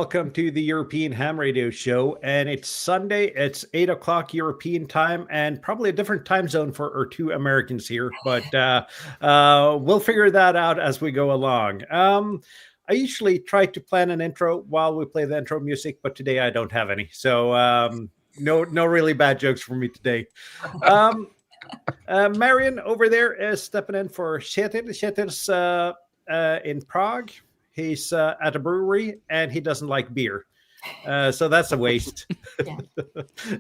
welcome to the European Ham Radio Show. And it's Sunday, it's 8 o'clock European time, and probably a different time zone for our two Americans here, but we'll figure that out as we go along. I usually try to plan an intro while we play the intro music, but today I don't have any. So no really bad jokes for me today. Marion over there is stepping in for Kjetil. Kjetil's in Prague. He's at a brewery and he doesn't like beer. So that's a waste.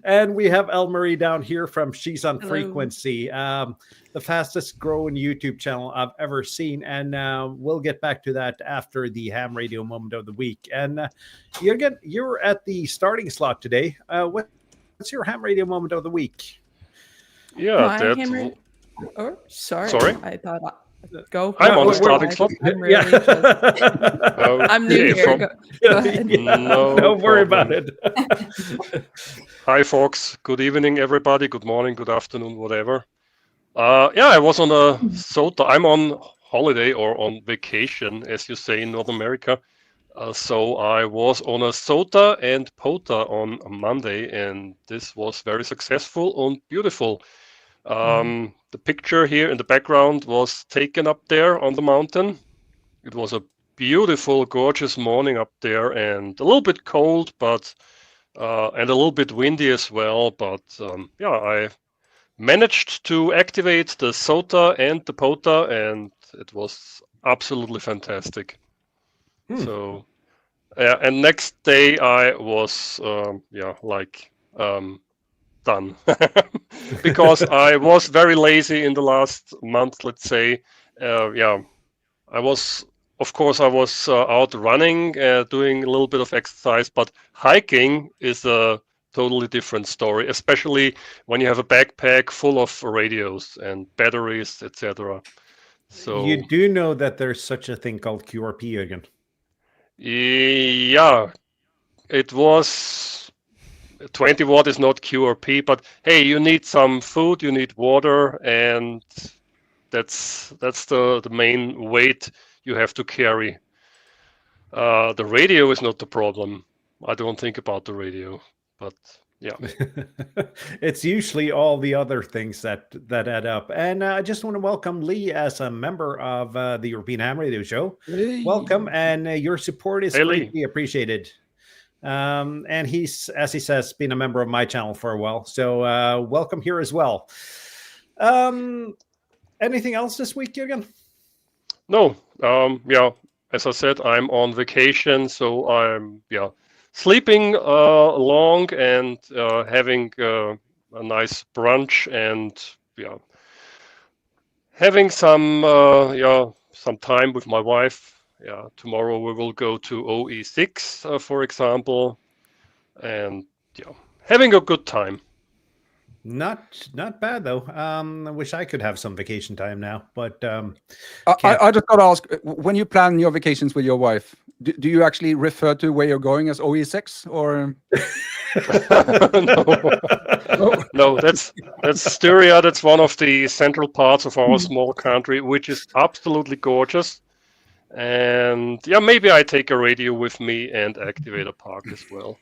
And we have Elle-Marie down here from She's on Frequency, the fastest growing YouTube channel I've ever seen. And we'll get back to that after the Ham Radio Moment of the Week. And you're at the starting slot today. What's your Ham Radio Moment of the Week? Yeah, sorry. I thought go. I'm on the starting slot. I'm really I'm new here. Go ahead. No, don't worry about it. Hi, folks. Good evening, everybody. Good morning, good afternoon, whatever. I was on a SOTA. I'm on holiday or on vacation, as you say in North America. So I was on a SOTA and POTA on Monday, and this was very successful and beautiful. The picture here in the background was taken up there on the mountain. It was a beautiful, gorgeous morning up there, and a little bit cold, but and a little bit windy as well. But I managed to activate the SOTA and the POTA, and it was absolutely fantastic. So, and next day I was done because I was very lazy in the last month, let's say. I was out running, doing a little bit of exercise, but hiking is a totally different story, especially when you have a backpack full of radios and batteries, etc. So you do know that there's such a thing called QRP again. Yeah, it was 20 watt is not QRP, but hey, you need some food, you need water, and that's the main weight you have to carry. The radio is not the problem. I don't think about the radio, but yeah. It's usually all the other things that add up. And I just want to welcome Lee as a member of the European Ham Radio Show. Hey. Welcome, and your support is greatly appreciated. And he's, as he says, been a member of my channel for a while. So welcome here as well. Anything else this week, Jürgen? No. As I said, I'm on vacation, so I'm sleeping long and having a nice brunch and having some time with my wife. Tomorrow we will go to OE6, for example, and having a good time. Not bad though. I wish I could have some vacation time now, but I just got to ask: when you plan your vacations with your wife, do you actually refer to where you're going as OE6 or? No, that's Styria. That's one of the central parts of our small country, which is absolutely gorgeous. And maybe I take a radio with me and activate a park as well.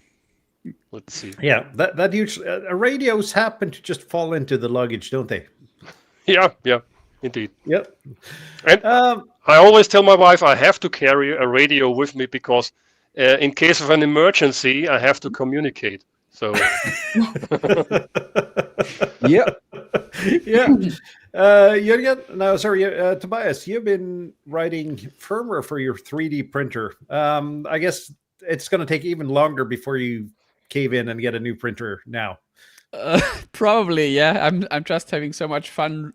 Let's see. Yeah, that usually radios happen to just fall into the luggage, don't they? Yeah, indeed. Yep. And I always tell my wife I have to carry a radio with me because in case of an emergency, I have to communicate. So. Yeah. Tobias, you've been writing firmware for your 3D printer. I guess it's going to take even longer before you cave in and get a new printer now. Probably, yeah. I'm just having so much fun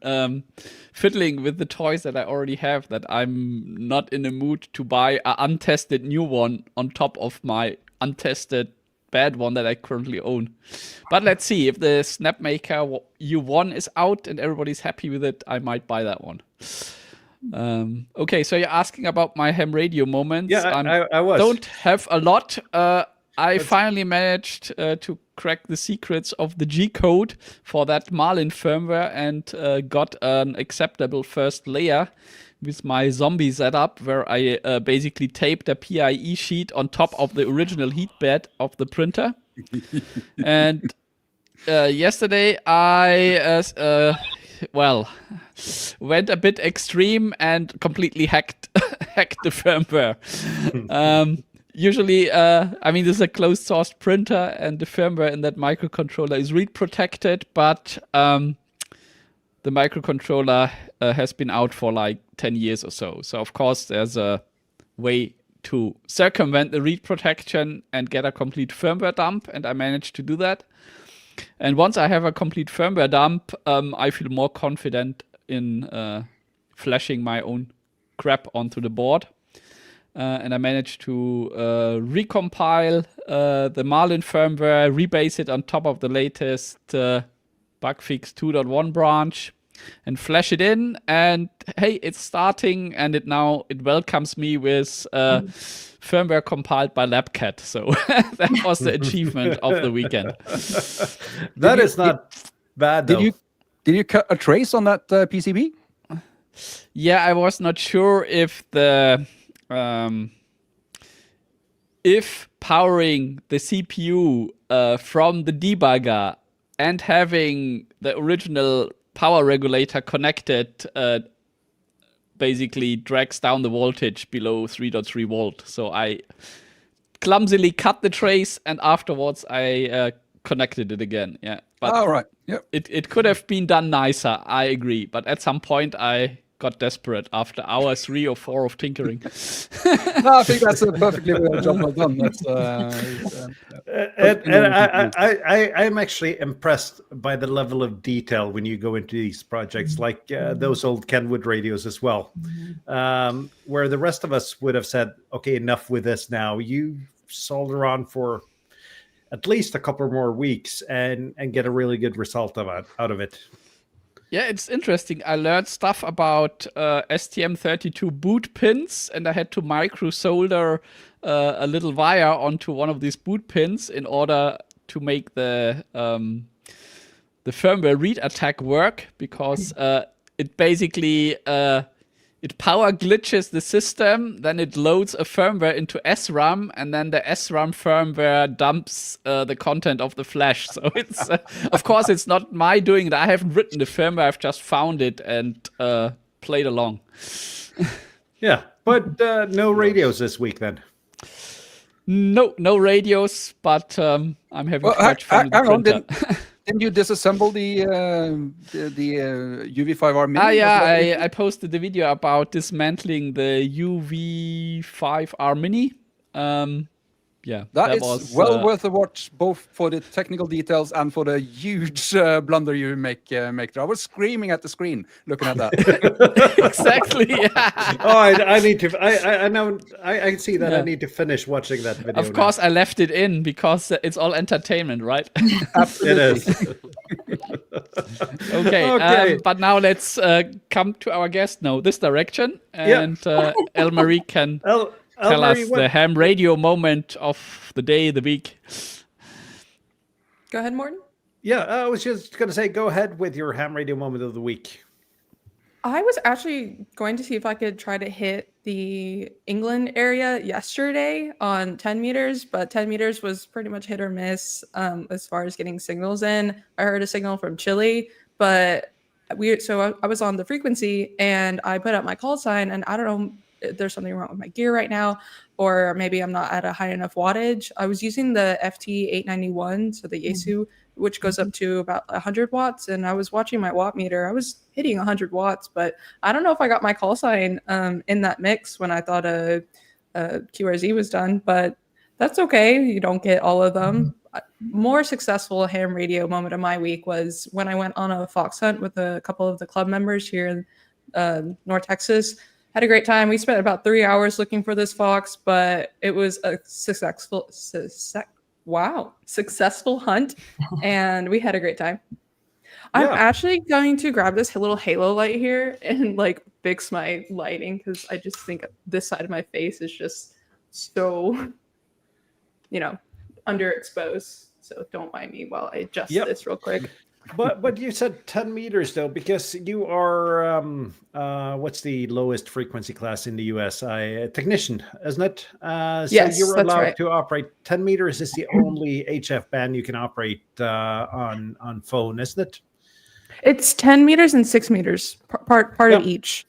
fiddling with the toys that I already have that I'm not in the mood to buy an untested new one on top of my untested bad one that I currently own. But let's see, if the Snapmaker U1 is out and everybody's happy with it, I might buy that one. Okay, so you're asking about my ham radio moments. Yeah, I was. Don't have a lot. I finally managed to crack the secrets of the G code for that Marlin firmware and got an acceptable first layer with my zombie setup, where I basically taped a PIE sheet on top of the original heat bed of the printer. And yesterday I went a bit extreme and completely hacked the firmware. Usually, this is a closed source printer, and the firmware in that microcontroller is read protected, but the microcontroller has been out for like 10 years or so. So of course there's a way to circumvent the read protection and get a complete firmware dump, and I managed to do that. And once I have a complete firmware dump, I feel more confident in flashing my own crap onto the board. And I managed to recompile the Marlin firmware, rebase it on top of the latest bugfix 2.1 branch, and flash it in. And hey, it's starting, and it welcomes me with firmware compiled by LabCat. So that was the achievement of the weekend. That is not bad, though. Did you cut a trace on that PCB? Yeah, I was not sure if if powering the CPU from the debugger and having the original power regulator connected basically drags down the voltage below 3.3 volt. So I clumsily cut the trace, and afterwards I connected it again. Yeah. But right. Yep. It could have been done nicer, I agree. But at some point I got desperate after hour 3 or 4 of tinkering. No, I think that's a perfectly well job well done. That's, I'm actually impressed by the level of detail when you go into these projects, like those old Kenwood radios as well, where the rest of us would have said, okay, enough with this now. You solder on for at least a couple more weeks and get a really good result out of it. Yeah, it's interesting. I learned stuff about STM32 boot pins, and I had to micro solder a little wire onto one of these boot pins in order to make the firmware read attack work, because it basically it power glitches the system, then it loads a firmware into SRAM, and then the SRAM firmware dumps the content of the flash. So it's, of course, it's not my doing. I haven't written the firmware. I've just found it and played along. Yeah, but no radios this week then. No radios, but I'm having too much fun with the printer. Didn't you disassemble the UV5R Mini? Yeah, I posted the video about dismantling the UV5R Mini. That was well worth a watch, both for the technical details and for the huge blunder you make there. I was screaming at the screen looking at that. Exactly. Yeah. Oh, I need to. I know. I can see that. Yeah. I need to finish watching that video. Of course, I left it in because it's all entertainment, right? Absolutely. It is. Okay. But now let's come to our guest. No, this direction, and Elle-Marie can. Tell us the ham radio moment of the day, the week. Go ahead, Morten. Yeah, I was just going to say, go ahead with your ham radio moment of the week. I was actually going to see if I could try to hit the England area yesterday on 10 meters, but 10 meters was pretty much hit or miss as far as getting signals in. I heard a signal from Chile, but I was on the frequency and I put up my call sign, and I don't know, there's something wrong with my gear right now, or maybe I'm not at a high enough wattage. I was using the FT891, so the Yaesu, which goes up to about 100 watts, and I was watching my watt meter. I was hitting 100 watts, but I don't know if I got my call sign in that mix when I thought a QRZ was done, but that's okay. You don't get all of them. More successful ham radio moment of my week was when I went on a fox hunt with a couple of the club members here in North Texas. Had a great time. We spent about 3 hours looking for this fox, but it was a successful hunt, and we had a great time. I'm actually going to grab this little halo light here and like fix my lighting, because I just think this side of my face is just so, underexposed. So don't mind me while I adjust Yep. this real quick. But you said 10 meters though, because you are what's the lowest frequency class in the US? Technician, isn't it? Yes, so you're that's allowed right. to operate 10 meters is the only HF band you can operate on phone, isn't it? It's 10 meters and 6 meters, part Yep. of each.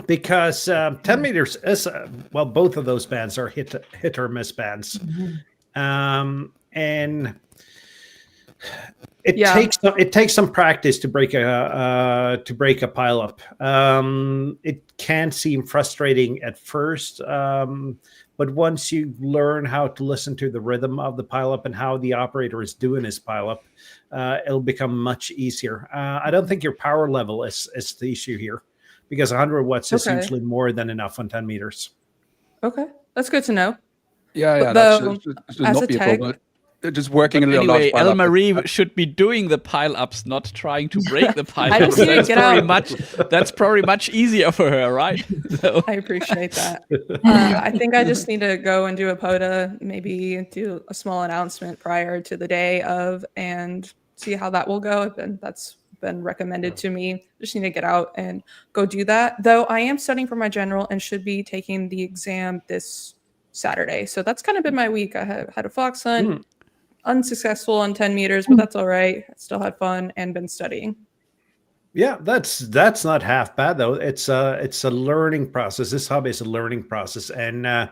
Because 10 meters is well, both of those bands are hit or miss bands, and it takes some practice to break a pile up. It can seem frustrating at first, but once you learn how to listen to the rhythm of the pile up and how the operator is doing his pile up, it'll become much easier. I don't think your power level is the issue here, because 100 watts is usually more than enough on 10 meters. Okay, that's good to know. Yeah, that should not be a problem. Just working a little anyway, large pile Elle-Marie should be doing the pile-ups, not trying to break the pile-ups. I just need to get out. That's probably much easier for her, right? So. I appreciate that. I think I just need to go and do a POTA, maybe do a small announcement prior to the day of, and see how that will go. That's been recommended to me. Just need to get out and go do that. Though I am studying for my general and should be taking the exam this Saturday. So that's kind of been my week. I had a fox hunt. Unsuccessful on 10 meters, but that's all right. I still had fun and been studying. Yeah, that's not half bad though. It's a learning process. This hobby is a learning process, and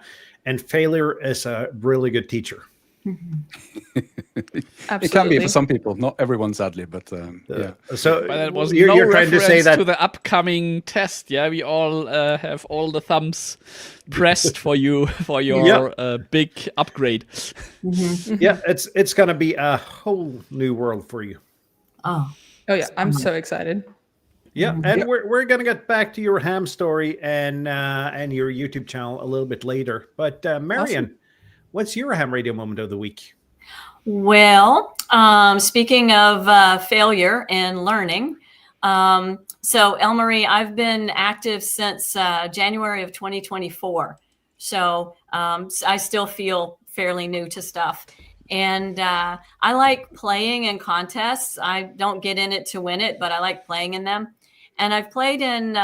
failure is a really good teacher. Absolutely. It can be for some people, not everyone, sadly, but yeah. So but that was you're trying to say that to the upcoming test. Yeah, we all have all the thumbs pressed for you for your big upgrade. Yeah, it's gonna be a whole new world for you. Oh yeah, I'm so excited. Yeah, and we're gonna get back to your ham story and your YouTube channel a little bit later. But Marion, what's your ham radio moment of the week? well, speaking of failure and learning, so Elle-Marie, I've been active since January of 2024. So I still feel fairly new to stuff. And I like playing in contests. I don't get in it to win it, but I like playing in them. And I've played in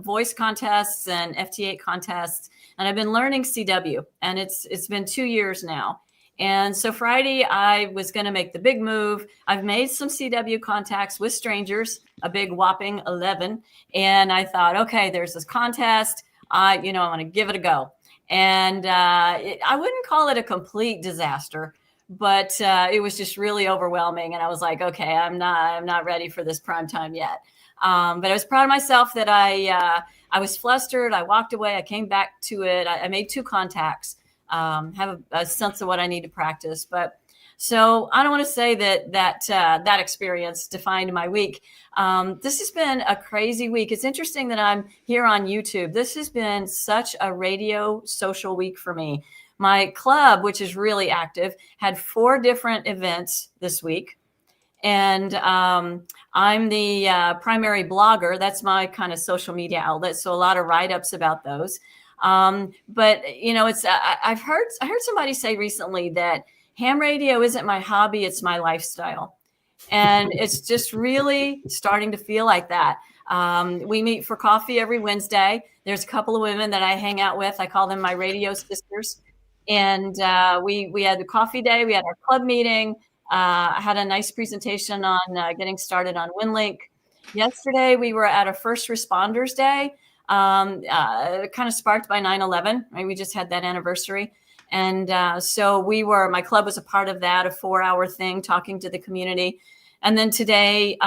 voice contests and FT8 contests, and I've been learning CW, and it's been 2 years now. And so Friday, I was going to make the big move. I've made some CW contacts with strangers, a big whopping 11. And I thought, okay, there's this contest. I want to give it a go. And I wouldn't call it a complete disaster, but it was just really overwhelming. And I was like, okay, I'm not ready for this prime time yet. But I was proud of myself that I was flustered. I walked away. I came back to it. I made 2 contacts. Have a sense of what I need to practice. But so I don't want to say that experience defined my week. This has been a crazy week. It's interesting that I'm here on YouTube. This has been such a radio social week for me. My club, which is really active, had 4 different events this week. And I'm the primary blogger. That's my kind of social media outlet. So a lot of write-ups about those. But it's I've heard somebody say recently that ham radio isn't my hobby, it's my lifestyle. And it's just really starting to feel like that. We meet for coffee every Wednesday. There's a couple of women that I hang out with. I call them my radio sisters. And we had the coffee day. We had our club meeting. I had a nice presentation on getting started on WinLink. Yesterday, we were at a First Responders Day. Kind of sparked by 9/11, right? We just had that anniversary. And so my club was a part of that, a 4-hour thing, talking to the community. And then today,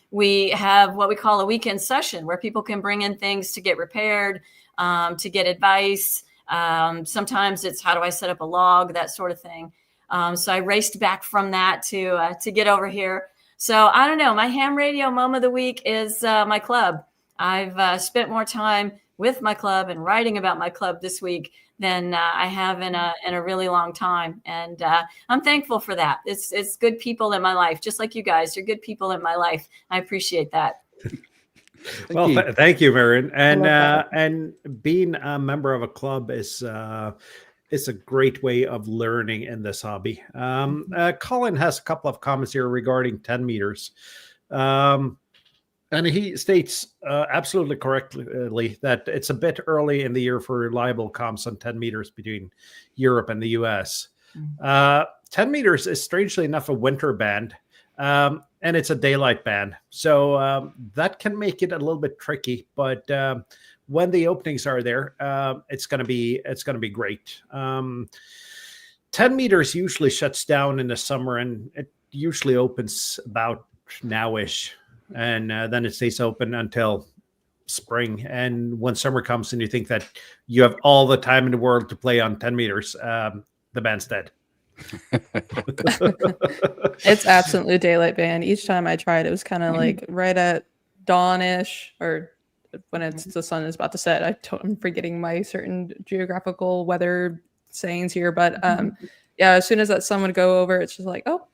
we have what we call a weekend session where people can bring in things to get repaired, to get advice. Sometimes it's how do I set up a log, that sort of thing. So I raced back from that to get over here. So I don't know, my ham radio moment of the week is my club. I've spent more time with my club and writing about my club this week than I have in a really long time. And I'm thankful for that. It's good people in my life, just like you guys. You're good people in my life. I appreciate that. Thank you, Marion. And being a member of a club is is a great way of learning in this hobby. Colin has a couple of comments here regarding 10 meters. And he states absolutely correctly that it's a bit early in the year for reliable comps on 10 meters between Europe and the US. 10 meters is strangely enough a winter band, and it's a daylight band. So that can make it a little bit tricky, but when the openings are there, it's going to be great. 10 meters usually shuts down in the summer, and it usually opens about nowish. And then it stays open until spring. And when summer comes and you think that you have all the time in the world to play on 10 meters, the band's dead. It's absolutely a daylight band. Each time I tried, it was kind of like right at dawn-ish, or when the sun is about to set. I'm forgetting my certain geographical weather sayings here. But yeah, as soon as that sun would go over, it's just like, oh,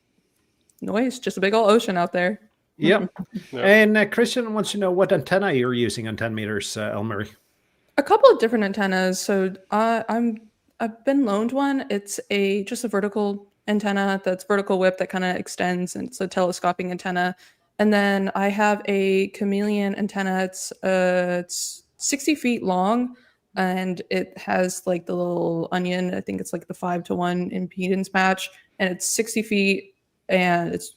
noise, just a big old ocean out there. Yeah. And Christian wants to know what antenna you're using on 10 meters, Elle-Marie. A couple of different antennas. So I've been loaned one. It's just a vertical antenna that's vertical whip that kind of extends, and it's a telescoping antenna. And then I have a chameleon antenna. It's 60 feet long, and it has like the little onion. I think it's like the 5-to-1 impedance match, and it's 60 feet, and it's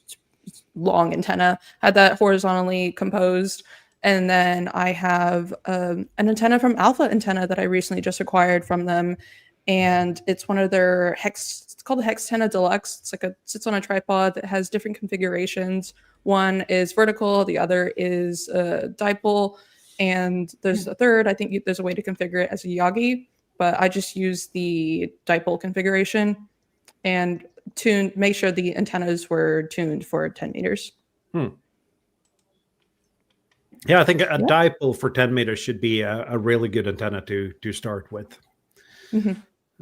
long antenna. Had that horizontally composed. And then I have an antenna from Alpha Antenna that I recently just acquired from them, and it's one of their it's called the Hex Antenna Deluxe. It's like sits on a tripod that has different configurations. One is vertical, the other is dipole, and there's a third. I think there's a way to configure it as a Yagi, but I just use the dipole configuration and make sure the antennas were tuned for 10 meters. Yeah, I think a dipole for 10 meters should be a really good antenna to start with.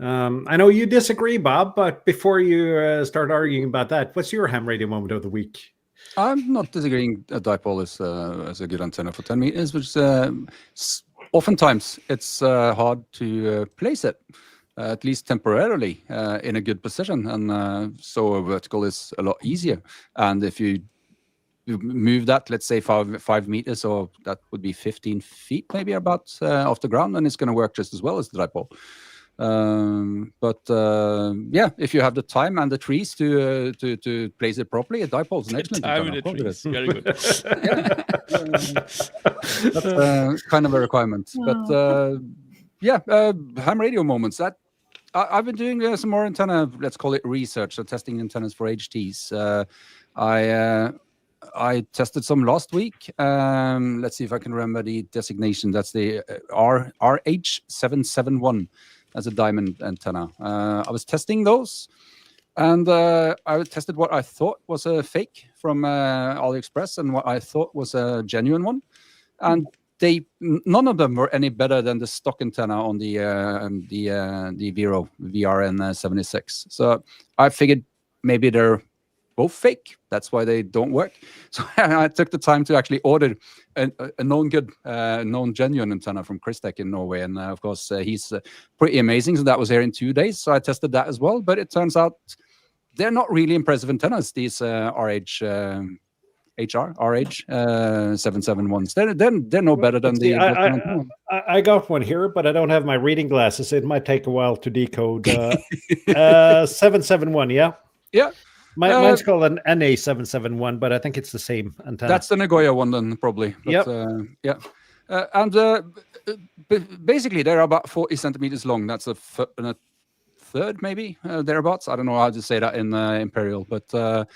I know you disagree, Bob, but before you start arguing about that, what's your ham radio moment of the week? I'm not disagreeing. A dipole is a good antenna for 10 meters, which oftentimes it's hard to place it, at least temporarily, in a good position. And so a vertical is a lot easier. And if you move that, let's say 5 meters, or that would be 15 feet maybe about off the ground, and it's going to work just as well as the dipole. Yeah, if you have the time and the trees to place it properly, a dipole is an excellent Very good. That's kind of a requirement. But yeah, ham radio moments. That I've been doing some more antenna, let's call it research, so testing antennas for HTs. I tested some last week. Let's see if I can remember the designation. That's the RH771 as a diamond antenna. I was testing those, and I tested what I thought was a fake from AliExpress and what I thought was a genuine one. And none of them were any better than the stock antenna on the Vero VRN76. So I figured maybe they're both fake. That's why they don't work. So I took the time to actually order a known genuine antenna from Christek in Norway. And of course, he's pretty amazing. So that was here in 2 days. So I tested that as well. But it turns out they're not really impressive antennas, these RH771s. They're no better than the... I got one here, but I don't have my reading glasses. It might take a while to decode. 771, yeah? Yeah. Mine's called an NA771, but I think it's the same antenna. That's the Nagoya one then, probably. But, yeah. And basically, they're about 40 centimeters long. That's a third, maybe, thereabouts. I don't know how to say that in Imperial. But so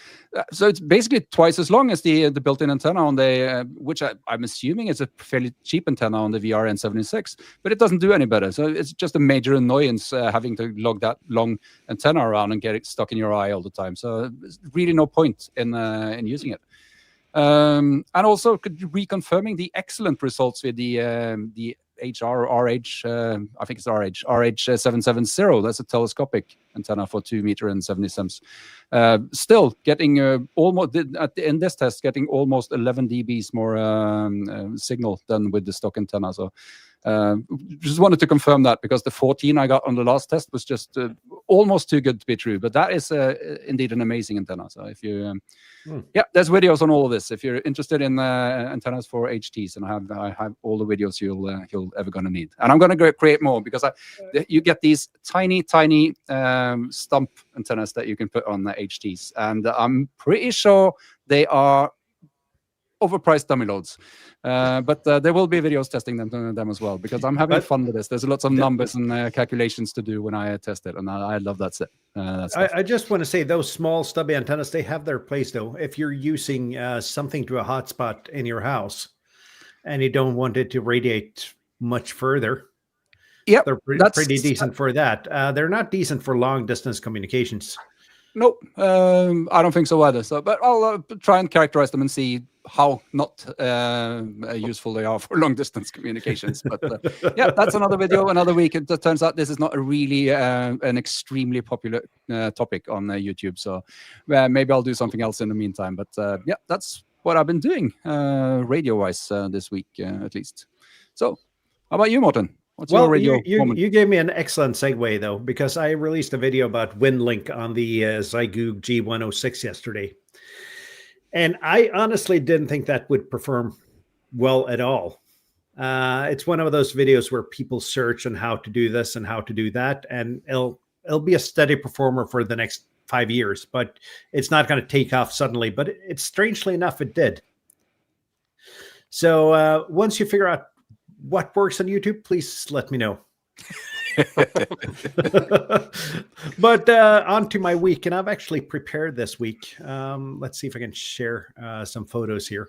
it's basically twice as long as the built-in antenna on the, which I'm assuming is a fairly cheap antenna on the VRN76, but it doesn't do any better. So it's just a major annoyance having to lug that long antenna around and get it stuck in your eye all the time. So there's really no point in using it. And also reconfirming the excellent results with the RH, I think it's RH770. That's a telescopic antenna for 2 meter and 70 cents. Still getting almost in this test, getting almost 11 dBs more signal than with the stock antenna. So Just wanted to confirm that, because the 14 I got on the last test was just almost too good to be true. But that is indeed an amazing antenna. So if you, yeah, there's videos on all of this. If you're interested in antennas for HTs, and I have all the videos you'll ever gonna need. And I'm gonna create more, because you get these tiny stump antennas that you can put on the HTs, and I'm pretty sure they are overpriced dummy loads, but there will be videos testing them as well, because I'm having fun with this. There's lots of numbers and calculations to do when I test it, and I love that I just want to say those small stubby antennas, they have their place though. If you're using something to a hotspot in your house and you don't want it to radiate much further, yeah, they're pretty decent for that. They're not decent for long distance communications. Nope, I don't think so either. So, but I'll try and characterize them and see how not useful they are for long distance communications. But yeah, that's another video, another week. It turns out this is not a really an extremely popular topic on YouTube. So maybe I'll do something else in the meantime. But yeah, that's what I've been doing radio-wise this week, at least. So how about you, Morten? What's your radio moment? You gave me an excellent segue, though, because I released a video about WinLink on the Zygoog G106 yesterday. And I honestly didn't think that would perform well at all. It's one of those videos where people search on how to do this and how to do that, and it'll be a steady performer for the next 5 years, but it's not going to take off suddenly. But it's strangely enough, it did. So once you figure out what works on YouTube, please let me know. But on to my week, and I've actually prepared this week. Let's see if I can share some photos here,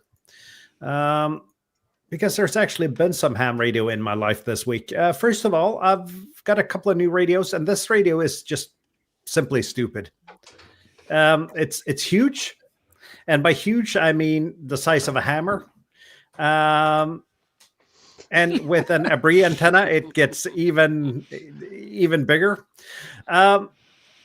because there's actually been some ham radio in my life this week. First of all, I've got a couple of new radios, and this radio is just simply stupid. It's huge, and by huge I mean the size of a hammer. And with an Abri antenna, it gets even bigger.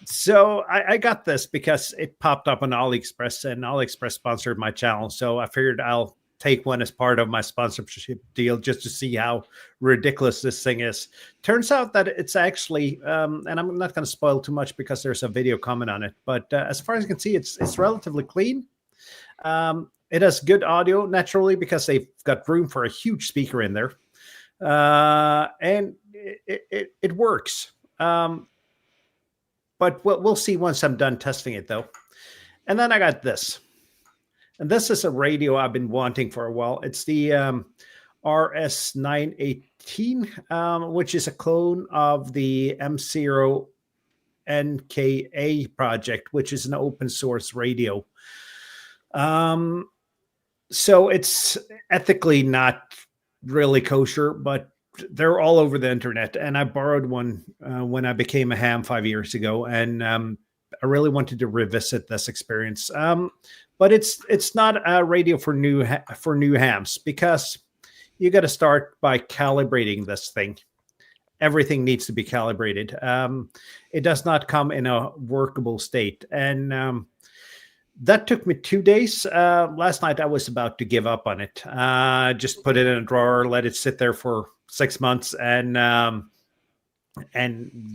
So I got this because it popped up on AliExpress, and AliExpress sponsored my channel. So I figured I'll take one as part of my sponsorship deal, just to see how ridiculous this thing is. Turns out that it's actually, and I'm not going to spoil too much because there's a video comment on it, but as far as you can see, it's relatively clean. It has good audio, naturally, because they've got room for a huge speaker in there. And it works. But we'll see once I'm done testing it, though. And then I got this. And this is a radio I've been wanting for a while. It's the RS918, which is a clone of the M0 NKA project, which is an open source radio. So it's ethically not really kosher, but they're all over the internet. And I borrowed one when I became a ham 5 years ago, and I really wanted to revisit this experience. But it's not a radio for new hams, because you got to start by calibrating this thing. Everything needs to be calibrated. It does not come in a workable state, and that took me 2 days. Last night I was about to give up on it. Just put it in a drawer, let it sit there for 6 months, and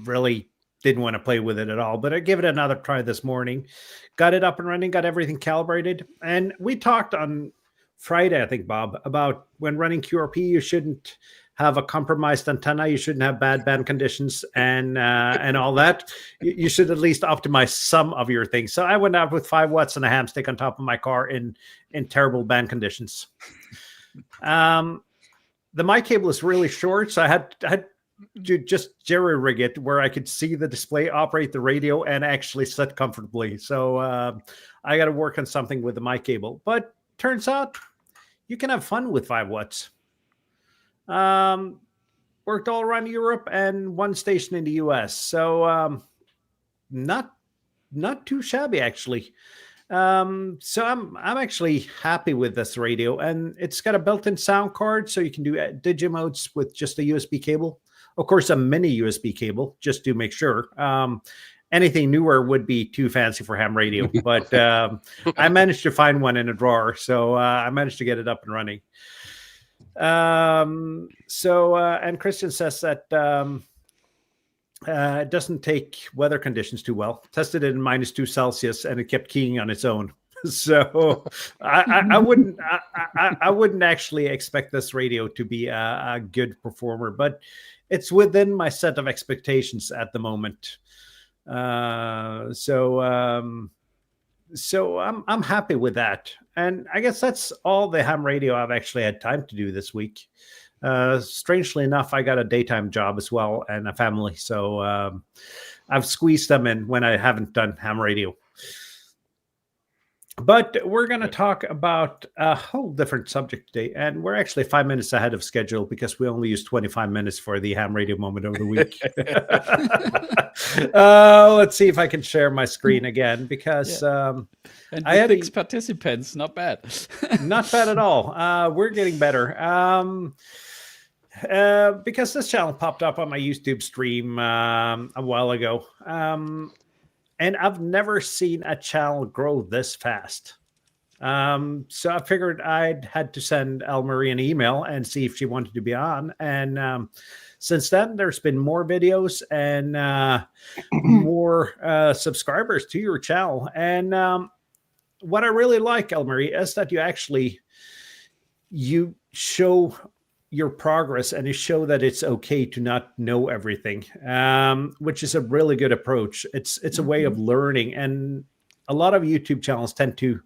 really didn't want to play with it at all. But I gave it another try this morning, got it up and running, got everything calibrated. And we talked on Friday, I think, Bob, about when running QRP, you shouldn't have a compromised antenna, you shouldn't have bad band conditions, and all that. You should at least optimize some of your things. So I went out with 5 watts and a ham stick on top of my car in terrible band conditions. The mic cable is really short, so I had to just jerry rig it where I could see the display, operate the radio, and actually sit comfortably. So I got to work on something with the mic cable. But turns out you can have fun with 5 watts. Worked all around Europe and 1 station in the US. So not too shabby, actually. So I'm actually happy with this radio, and it's got a built-in sound card, so you can do digimodes with just a USB cable. Of course, a mini USB cable, just to make sure. Anything newer would be too fancy for ham radio, but I managed to find one in a drawer, so I managed to get it up and running. And Christian says that it doesn't take weather conditions too well. Tested it in -2 Celsius and it kept keying on its own. So I wouldn't actually expect this radio to be a good performer, but it's within my set of expectations at the moment. So I'm happy with that. And I guess that's all the ham radio I've actually had time to do this week. Strangely enough, I got a daytime job as well and a family. So I've squeezed them in when I haven't done ham radio. But we're going to talk about a whole different subject today. And we're actually 5 minutes ahead of schedule because we only used 25 minutes for the ham radio moment of the week. Let's see if I can share my screen again because and I had 6 participants. Not bad. Not bad at all. We're getting better. Because this channel popped up on my YouTube stream a while ago. And I've never seen a channel grow this fast. So I figured I'd had to send Elle-Marie an email and see if she wanted to be on. And since then, there's been more videos and more subscribers to your channel. And what I really like, Elle-Marie, is that you show your progress and you show that it's okay to not know everything, which is a really good approach. It's a way of learning, and a lot of YouTube channels tend to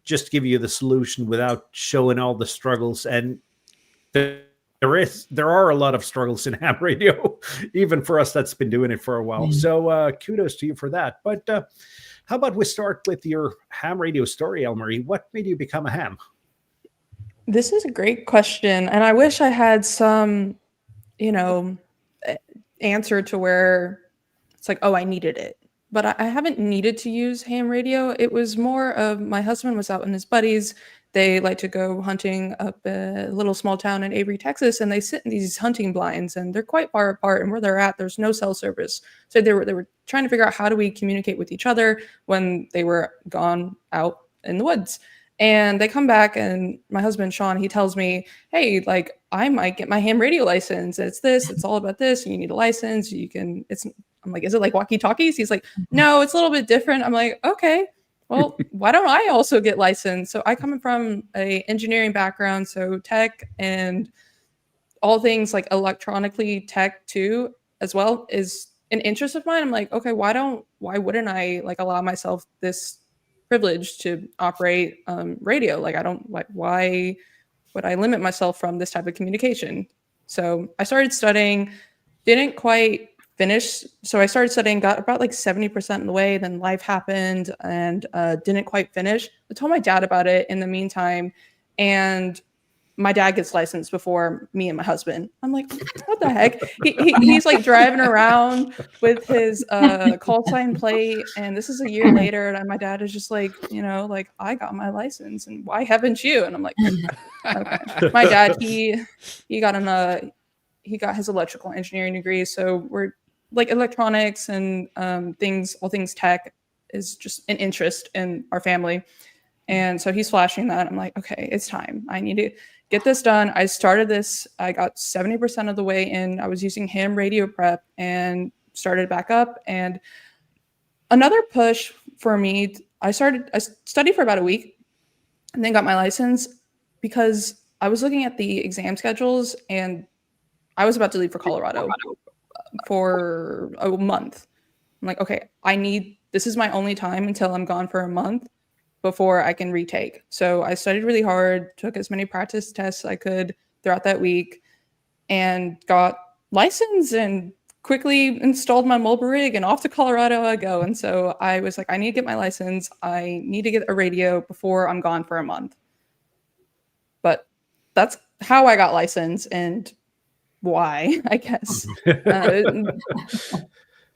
just give you the solution without showing all the struggles. And there are a lot of struggles in ham radio, even for us that's been doing it for a while. So kudos to you for that. But how about we start with your ham radio story, Elle-Marie? What made you become a ham? This is a great question. And I wish I had some, answer to where it's like, oh, I needed it. But I haven't needed to use ham radio. It was more of my husband was out with his buddies. They like to go hunting up a little small town in Avery, Texas, and they sit in these hunting blinds, and they're quite far apart. And where they're at, there's no cell service. So they were trying to figure out how do we communicate with each other when they were gone out in the woods. And they come back, and my husband, Sean, he tells me, hey, like, I might get my ham radio license. It's all about this. And you need a license. I'm like, is it like walkie-talkies? He's like, no, it's a little bit different. I'm like, okay, well, why don't I also get licensed? So I come from a engineering background, so tech and all things like electronically tech too, as well, is an interest of mine. I'm like, okay, why wouldn't I like allow myself this privilege to operate radio? Like, why would I limit myself from this type of communication? So I started studying, didn't quite finish. So I started studying, got about like 70% of the way, then life happened and didn't quite finish. I told my dad about it in the meantime, and my dad gets licensed before me and my husband. I'm like, what the heck? He's like driving around with his call sign plate, and this is a year later, and my dad is just like, like, I got my license, and why haven't you? And I'm like, okay. My dad, he got his electrical engineering degree, so we're like electronics and all things tech is just an interest in our family. And so he's flashing that. I'm like, okay, it's time. I need to get this done. I started this. I got 70% of the way in. I was using ham radio prep and started back up. And another push for me, I studied for about a week and then got my license because I was looking at the exam schedules and I was about to leave for Colorado for a month. I'm like, okay, this is my only time until I'm gone for a month before I can retake. So I studied really hard, took as many practice tests I could throughout that week, and got licensed and quickly installed my mobile rig, and off to Colorado I go. And so I was like, I need to get my license. I need to get a radio before I'm gone for a month. But that's how I got licensed and why, I guess.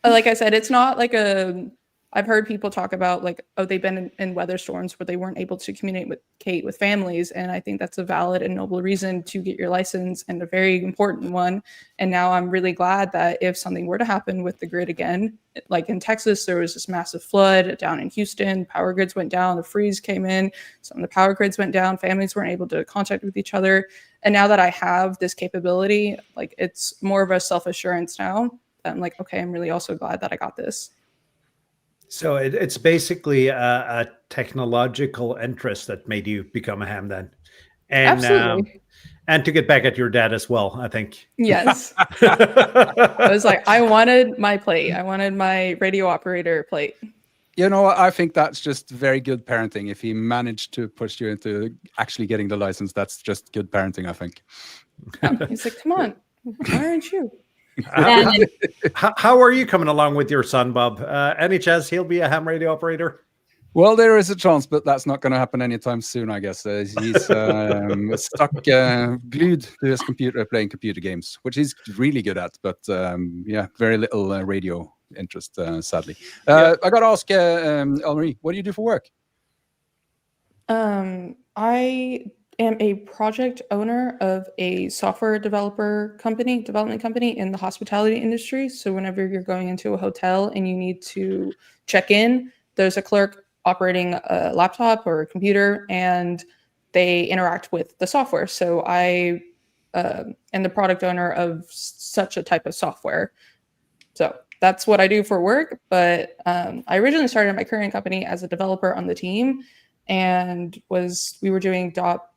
Like I said, it's not like a I've heard people talk about like, oh, they've been in weather storms where they weren't able to communicate with families. And I think that's a valid and noble reason to get your license, and a very important one. And now I'm really glad that if something were to happen with the grid again, like in Texas, there was this massive flood down in Houston, power grids went down, the freeze came in, some of the power grids went down, families weren't able to contact with each other. And now that I have this capability, like it's more of a self-assurance now. I'm like, okay, I'm really also glad that I got this. So it's basically a technological interest that made you become a ham then. And, Absolutely. And to get back at your dad as well, I think. Yes. I was like, I wanted my plate. I wanted my radio operator plate. You know, I think that's just very good parenting. If he managed to push you into actually getting the license, that's just good parenting, I think. Yeah. He's like, come on, why aren't you? How are you coming along with your son, Bob? Any chance he'll be a ham radio operator? Well, there is a chance, but that's not going to happen anytime soon, I guess. He's stuck glued to his computer playing computer games, which he's really good at. But yeah, very little radio interest, sadly. I got to ask, Elle-Marie, what do you do for work? I am a project owner of a software development company in the hospitality industry. So whenever you're going into a hotel and you need to check in, there's a clerk operating a laptop or a computer, and they interact with the software. So I am the product owner of such a type of software. So that's what I do for work. But I originally started my current company as a developer on the team, and we were doing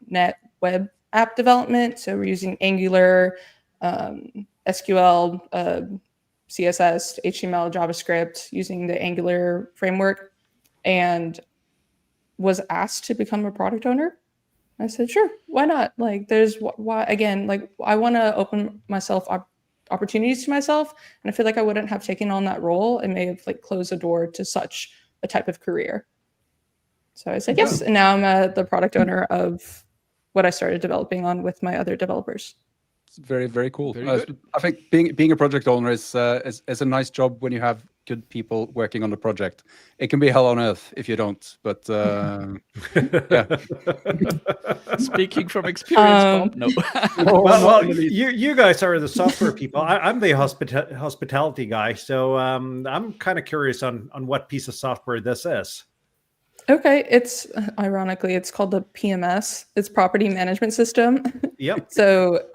.NET web app development. So we're using Angular, SQL, CSS, HTML, JavaScript, using the Angular framework, and was asked to become a product owner. I said, sure, why not? Like, why again, like, I want to open myself opportunities to myself. And I feel like I wouldn't have taken on that role. It may have like closed the door to such a type of career. So I said yes, and now I'm the product owner of what I started developing on with my other developers. It's very, very cool. Very good. I think being a project owner is a nice job when you have good people working on the project. It can be hell on earth if you don't, but yeah. Speaking from experience, Bob, no. Well, you guys are the software people. I'm the hospitality guy, so I'm kind of curious on what piece of software this is. Okay, it's ironically, it's called the PMS. It's Property Management System. Yep. So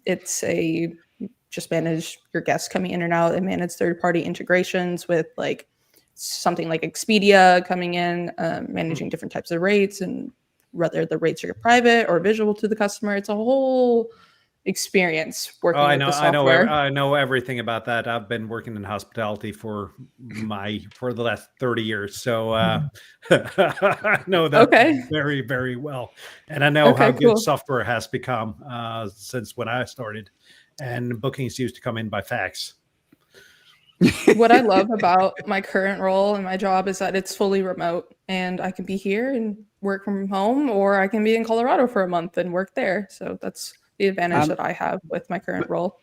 it's just manage your guests coming in and out, and manage third-party integrations with like something like Expedia coming in, managing different types of rates, and whether the rates are private or visual to the customer. It's a whole experience working with the software. I know everything about that. I've been working in hospitality for the last 30 years. So I know that very, very well. And I know how good software has become since when I started. And bookings used to come in by fax. What I love about my current role and my job is that it's fully remote, and I can be here and work from home, or I can be in Colorado for a month and work there. So that's the advantage that I have with my current role.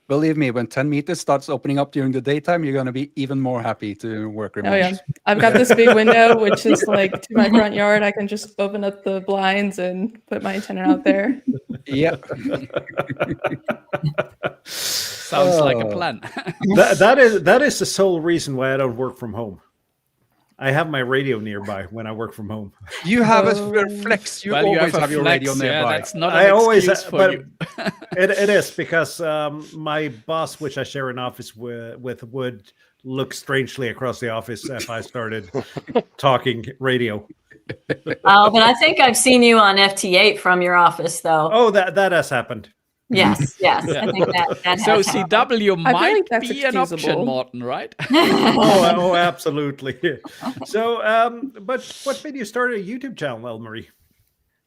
Believe me, when 10 meters starts opening up during the daytime, you're going to be even more happy to work remote. Oh yeah, I've got this big window, which is like to my front yard. I can just open up the blinds and put my antenna out there. Yep. Sounds like a plan. that is the sole reason why I don't work from home. I have my radio nearby when I work from home. You have a flex. You always have your radio nearby. Yeah, that's not an excuse for you. It is because my boss, which I share an office with, would look strangely across the office if I started talking radio. Oh, but I think I've seen you on FT8 from your office, though. Oh, that has happened. Yes. I think that so has CW might like be an option, Morten, right? oh, absolutely. So, but what made you start a YouTube channel, Elle-Marie?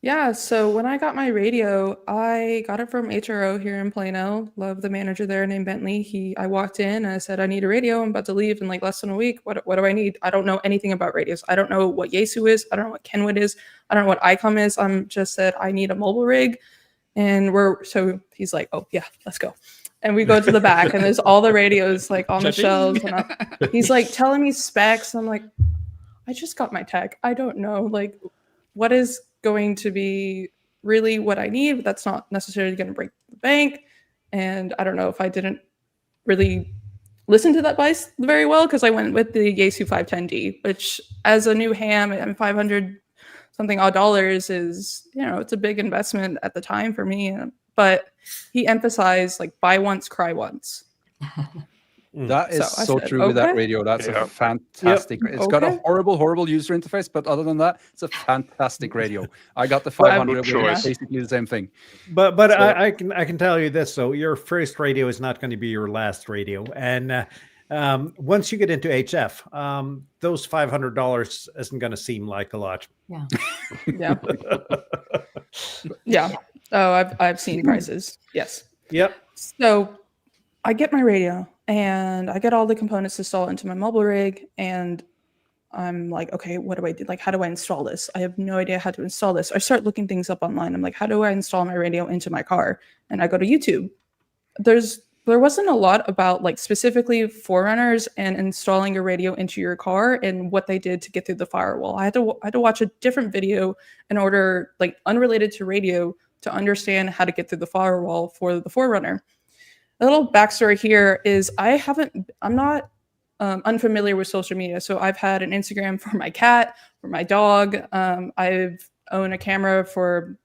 Yeah, so when I got my radio, I got it from HRO here in Plano. Love the manager there named Bentley. I walked in and I said, I need a radio. I'm about to leave in like less than a week. What do I need? I don't know anything about radios. I don't know what Yaesu is. I don't know what Kenwood is. I don't know what ICOM is. I'm just said I need a mobile rig. And so he's like, oh yeah, let's go. And we go to the back, and there's all the radios like on the Cha-ching. shelves. And he's like telling me specs. I'm like, I just got my tech. I don't know like what is going to be really what I need, but that's not necessarily going to break the bank. And I don't know if I didn't really listen to that advice very well, because I went with the Yaesu 510D, which as a new ham and 500 something odd dollars is, you know, it's a big investment at the time for me. But he emphasized like buy once, cry once. That is So I so said, true with that okay. radio. That's Yeah. a fantastic. It's got a Okay. horrible user interface, but other than that, it's a fantastic radio. I got the Well, 500, good which is choice. basically the same thing. But So- I can tell you this though, your first radio is not going to be your last radio, and once you get into HF, those $500 isn't going to seem like a lot. Yeah. Yeah. Yeah. Oh, I've seen prices. Yes. Yep. So I get my radio and I get all the components installed into my mobile rig, and I'm like, okay, what do I do? Like, how do I install this? I have no idea how to install this. I start looking things up online. I'm like, how do I install my radio into my car? And I go to YouTube. There wasn't a lot about like specifically forerunners and installing your radio into your car and what they did to get through the firewall. I had to watch a different video in order, like unrelated to radio, to understand how to get through the firewall for the Forerunner. A little backstory here is I'm not unfamiliar with social media. So I've had an Instagram for my cat, for my dog. I've owned a camera for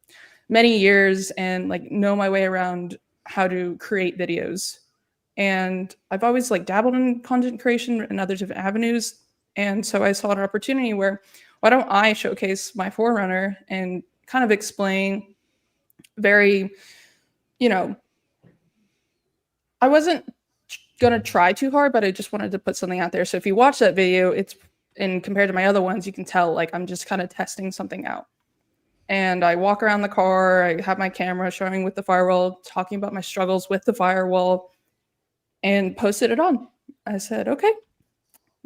many years and like know my way around how to create videos. And I've always like dabbled in content creation and other different avenues. And so I saw an opportunity where, why don't I showcase my Forerunner and kind of explain very, you know, I wasn't going to try too hard, but I just wanted to put something out there. So if you watch that video, and compared to my other ones, you can tell like I'm just kind of testing something out. And I walk around the car, I have my camera showing with the firewall, talking about my struggles with the firewall, and posted it on. I said, okay,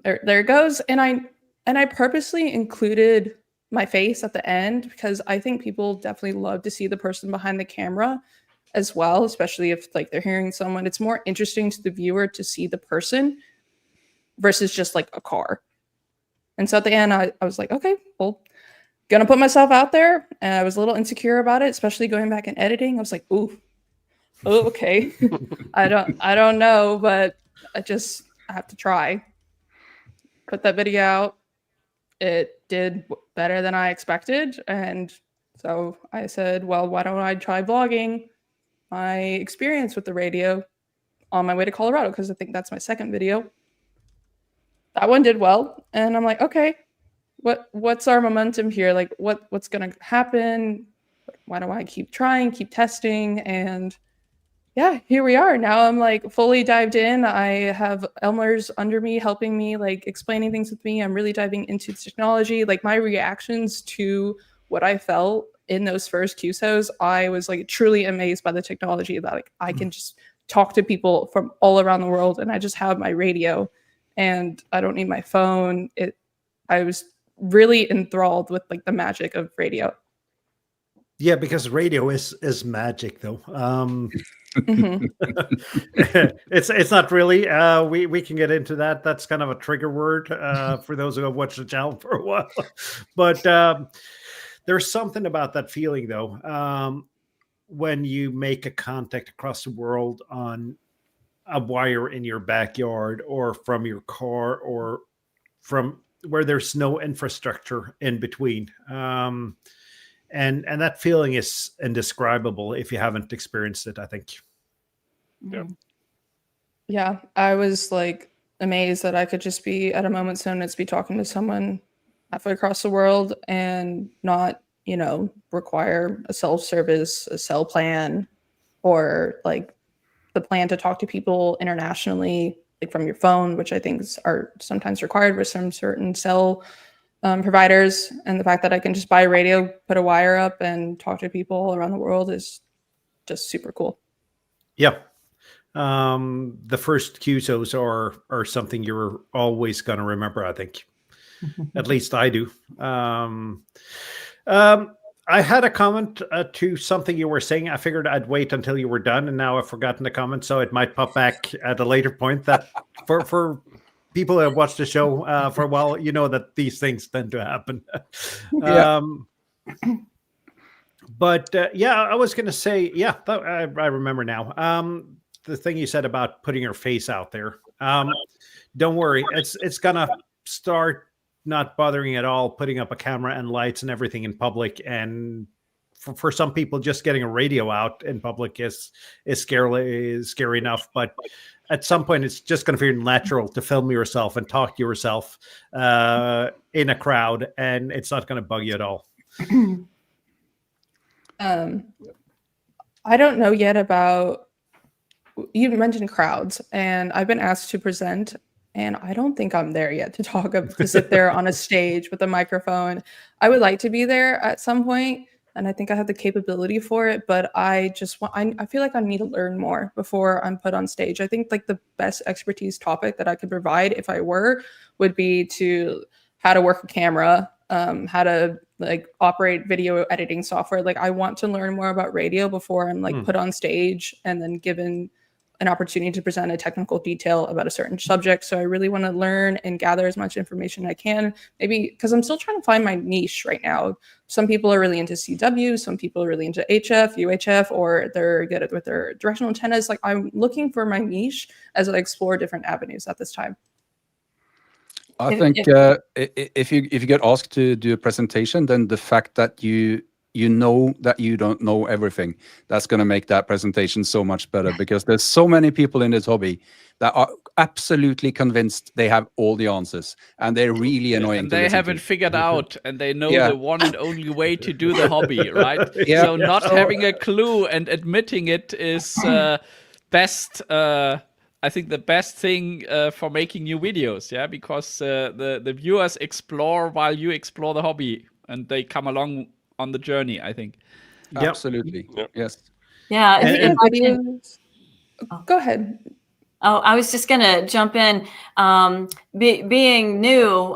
there it goes. And I purposely included my face at the end because I think people definitely love to see the person behind the camera as well, especially if like they're hearing someone. It's more interesting to the viewer to see the person versus just like a car. And so at the end, I was like, okay, well, gonna put myself out there. And I was a little insecure about it, especially going back and editing. I was like, ooh, okay. I don't know, but I have to try. Put that video out. It did better than I expected. And so I said, well, why don't I try vlogging my experience with the radio on my way to Colorado? Because I think that's my second video. That one did well. And I'm like, okay, what's our momentum here? Like what's gonna happen? Why do I keep trying, keep testing? And yeah, here we are. Now I'm like fully dived in. I have Elmer's under me, helping me, like explaining things with me. I'm really diving into technology. Like my reactions to what I felt in those first QSOs, I was like truly amazed by the technology that like I can just talk to people from all around the world, and I just have my radio and I don't need my phone. I was really enthralled with like the magic of radio. Yeah, because radio is magic though. Mhm. It's not really. We can get into that. That's kind of a trigger word for those who have watched the channel for a while. But there's something about that feeling though. When you make a contact across the world on a wire in your backyard or from your car or from where there's no infrastructure in between. And that feeling is indescribable if you haven't experienced it, I think. Yeah, I was like amazed that I could just be at a moment's notice, be talking to someone halfway across the world and not, you know, require a self-service, a cell plan, or like the plan to talk to people internationally, like from your phone, which I think are sometimes required with some certain cell providers. And the fact that I can just buy a radio, put a wire up, and talk to people all around the world is just super cool. Yeah. The first QSOs are something you're always going to remember, I think. At least I do. I had a comment to something you were saying. I figured I'd wait until you were done, and now I've forgotten the comment, so it might pop back at a later point. That for people who have watched the show for a while, you know that these things tend to happen. Yeah. But yeah, I was going to say, yeah, I remember now. The thing you said about putting your face out there. Don't worry, it's gonna start not bothering at all putting up a camera and lights and everything in public. And for some people, just getting a radio out in public is scary enough. But at some point, it's just going to feel natural to film yourself and talk to yourself in a crowd, and it's not going to bug you at all. I don't know yet about, you mentioned crowds, and I've been asked to present, and I don't think I'm there yet to sit there on a stage with a microphone. I would like to be there at some point, and I think I have the capability for it, but I feel like I need to learn more before I'm put on stage. I think like the best expertise topic that I could provide if I were would be to how to work a camera, how to like operate video editing software. Like I want to learn more about radio before I'm like put on stage and then given an opportunity to present a technical detail about a certain subject. So I really want to learn and gather as much information I can, maybe because I'm still trying to find my niche right now. Some people are really into CW, some people are really into HF, UHF, or they're good with their directional antennas. Like I'm looking for my niche as I explore different avenues at this time. I think if you get asked to do a presentation, then the fact that you know that you don't know everything, that's going to make that presentation so much better, because there's so many people in this hobby that are absolutely convinced they have all the answers, and they're really annoying. And they haven't figured out, and they know the one and only way to do the hobby, right? So not having a clue and admitting it is best. I think the best thing for making new videos, because the viewers explore while you explore the hobby, and they come along on the journey, I think. Absolutely. Yep. Yes. Yeah. Go ahead. Oh, I was just going to jump in. Being new,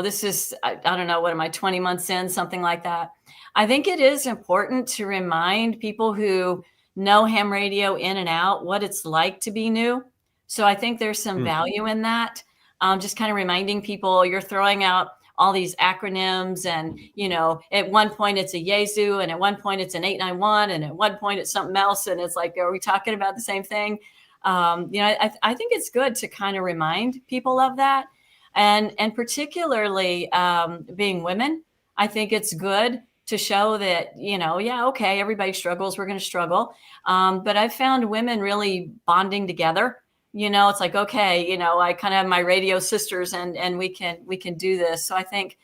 this is, I don't know, what am I, 20 months in, something like that. I think it is important to remind people who know ham radio in and out what it's like to be new. So I think there's some value in that. Just kind of reminding people you're throwing out all these acronyms, and at one point it's a Yezu, and at one point it's an 891, and at one point it's something else, and it's like, are we talking about the same thing? I think it's good to kind of remind people of that, and particularly being women, I think it's good to show that okay, everybody struggles, we're going to struggle, but I've found women really bonding together. It's like, okay, I kind of have my radio sisters, and we can do this. So I think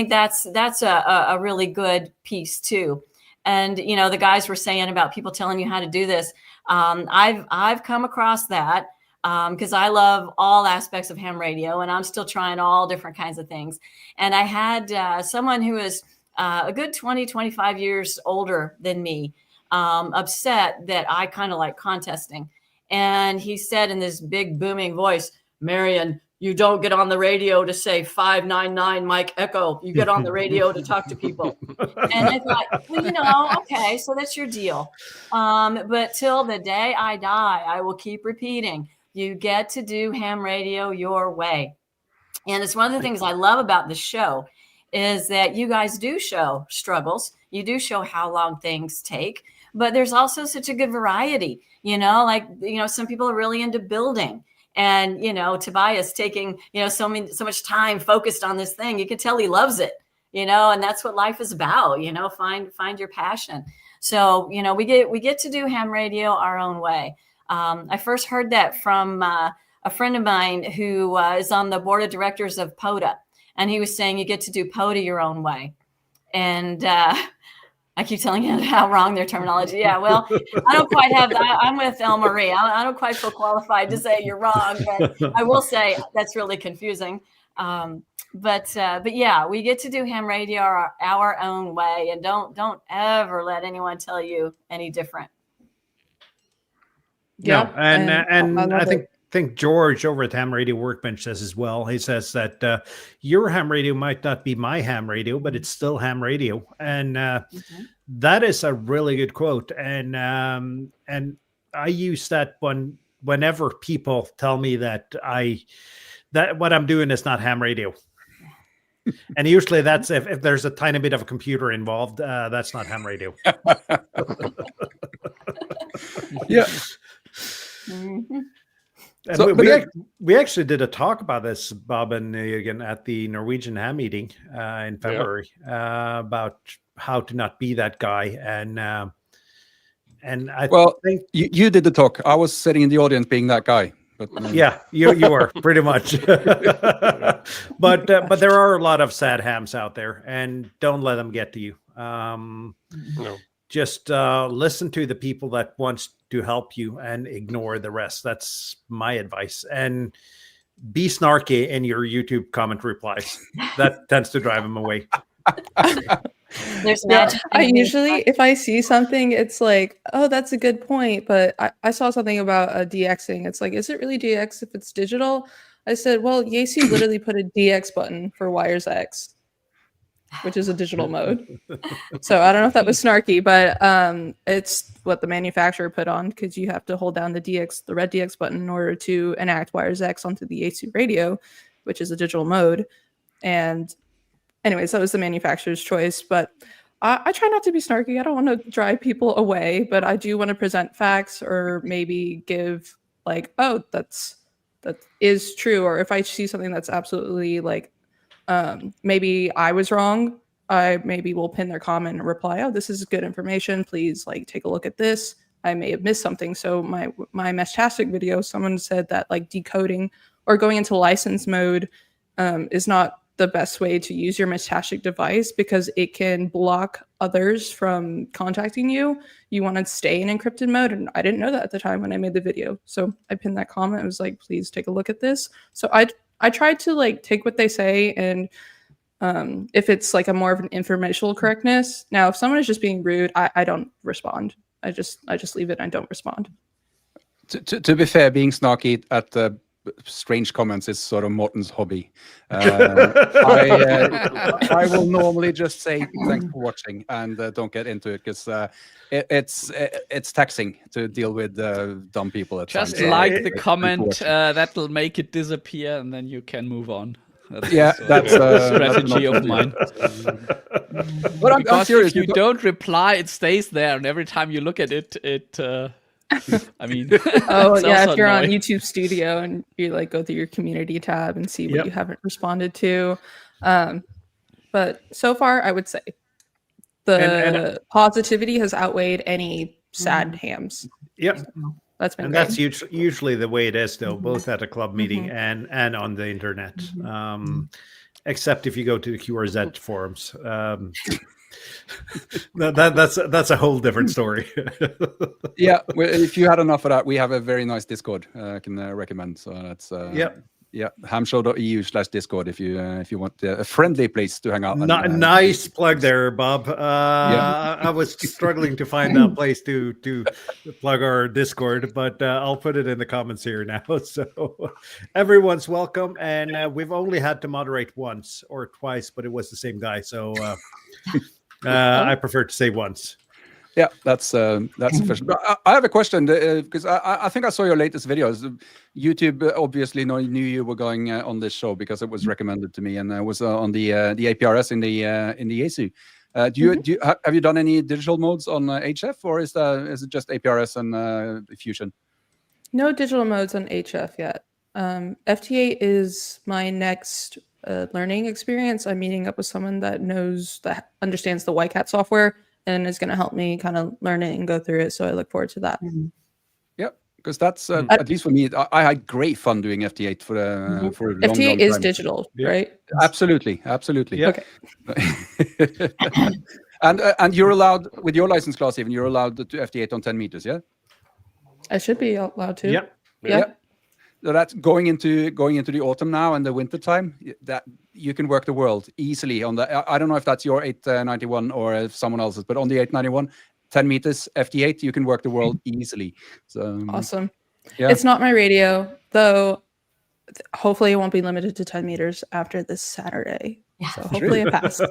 that's a really good piece too. And the guys were saying about people telling you how to do this. I've come across that because I love all aspects of ham radio, and I'm still trying all different kinds of things. And I had someone who is a good 20, 25 years older than me, upset that I kind of like contesting. And he said in this big booming voice, "Marion, you don't get on the radio to say 599 Mike Echo. You get on the radio to talk to people." And I thought, well, okay, so that's your deal. But till the day I die, I will keep repeating, you get to do ham radio your way. And it's one of the things I love about the show is that you guys do show struggles. You do show how long things take, but there's also such a good variety. Some people are really into building, and Tobias taking so much time focused on this thing. You can tell he loves it, and that's what life is about. Find your passion. So we get to do ham radio our own way. I first heard that from a friend of mine who is on the board of directors of POTA, and he was saying you get to do POTA your own way, and I keep telling you how wrong their terminology. Yeah, well, I don't quite have that. I'm with Elle-Marie. I don't quite feel qualified to say you're wrong, but I will say that's really confusing. But yeah, we get to do ham radio our own way, and don't ever let anyone tell you any different. Yeah, and I think think George over at Ham Radio Workbench says as well. He says that your ham radio might not be my ham radio, but it's still ham radio, and that is a really good quote. And I use that whenever people tell me that what I'm doing is not ham radio. And usually that's if there's a tiny bit of a computer involved, that's not ham radio. Yeah. And So, we actually did a talk about this, Bob and Jürgen, at the Norwegian Ham meeting in February about how to not be that guy. And I think you did the talk. I was sitting in the audience being that guy. But yeah, you were pretty much. but there are a lot of sad hams out there, and don't let them get to you. No. Just listen to the people that wants to help you and ignore the rest. That's my advice. And be snarky in your YouTube comment replies. That tends to drive them away. There's I usually, if I see something, it's like, oh, that's a good point. But I saw something about DXing. It's like, is it really DX if it's digital? I said, well, Yaesu literally put a DX button for wires X, which is a digital mode. So I don't know if that was snarky, but it's what the manufacturer put on, because you have to hold down the red DX button in order to enact wires X onto the Yaesu radio, which is a digital mode. And anyways, that was the manufacturer's choice. But I try not to be snarky. I don't want to drive people away, but I do want to present facts, or maybe give like, oh, that is true. Or if I see something that's absolutely like, maybe I was wrong, I maybe will pin their comment and reply, oh, this is good information. Please like take a look at this. I may have missed something. So my Meshtastic video, someone said that like decoding or going into license mode is not the best way to use your Meshtastic device, because it can block others from contacting you. You want to stay in encrypted mode, and I didn't know that at the time when I made the video. So I pinned that comment. I was like, please take a look at this. So I tried to like take what they say, and if it's like a more of an informational correctness. Now, if someone is just being rude, I don't respond. I just leave it and I don't respond. To be fair, being snarky at strange comments is sort of Morten's hobby. I will normally just say thanks for watching and don't get into it, because it's taxing to deal with dumb people at Just times. like the comment, that'll make it disappear, and then you can move on. That's a strategy of mine. But I'm serious. If you don't reply, it stays there, and every time you look at it, I mean, oh yeah, if you're annoying. on YouTube Studio and you like go through your community tab and see what you haven't responded to. But so far, I would say the positivity has outweighed any sad hams. Yep. That's been and great. that's usually the way it is, though, both at a club meeting and on the internet. Except if you go to the QRZ forums. That's a whole different story. Yeah, if you had enough of that, we have a very nice Discord I can recommend. So that's hamshow.eu/Discord if you want a friendly place to hang out. Nice plug there, Bob. I was struggling to find a place to plug our Discord, but I'll put it in the comments here now. So everyone's welcome, and we've only had to moderate once or twice, but it was the same guy. So I prefer to say once. Yeah, that's official. But I have a question, because I think I saw your latest videos. YouTube obviously knew you were going on this show because it was recommended to me, and I was on the APRS in the Yaesu. Have you done any digital modes on HF, or is it just APRS and Fusion? No digital modes on HF yet. FT8 is my next learning experience. I'm meeting up with someone that understands the YCAT software and is going to help me kind of learn it and go through it. So I look forward to that. Yeah, because that's at least for me, I had great fun doing FT8 for a long FT8 long is time. digital, right? Absolutely. Yeah. Okay. And you're allowed with your license class, even you're allowed to FT8 on 10 meters, yeah? I should be allowed to. Yeah. So that's going into the autumn now and the winter time, that you can work the world easily on the. I don't know if that's your 891 or if someone else's, but on the 891, 10 meters FT8, you can work the world easily. So Awesome. Yeah. It's not my radio, though. Hopefully, it won't be limited to 10 meters after this Saturday. Yeah. So hopefully it passed.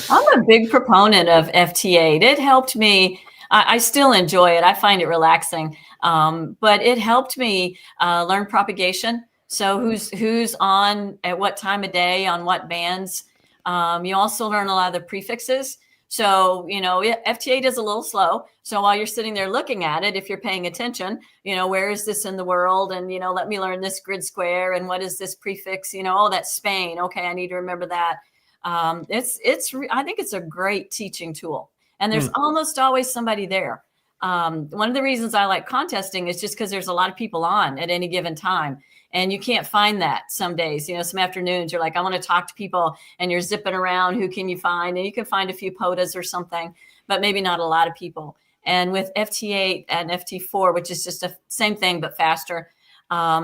I'm a big proponent of FT8. It helped me. I still enjoy it. I find it relaxing. But it helped me learn propagation. So who's on at what time of day on what bands. You also learn a lot of the prefixes. So, FT8 is a little slow. So while you're sitting there looking at it, if you're paying attention, where is this in the world? And, let me learn this grid square. And what is this prefix? Oh, that's Spain. Okay, I need to remember that. I think it's a great teaching tool. And there's almost always somebody there. One of the reasons I like contesting is just because there's a lot of people on at any given time. And you can't find that some days. Some afternoons you're like, I want to talk to people, and you're zipping around. Who can you find? And you can find a few POTAs or something, but maybe not a lot of people. And with FT8 and FT4, which is just the same thing but faster,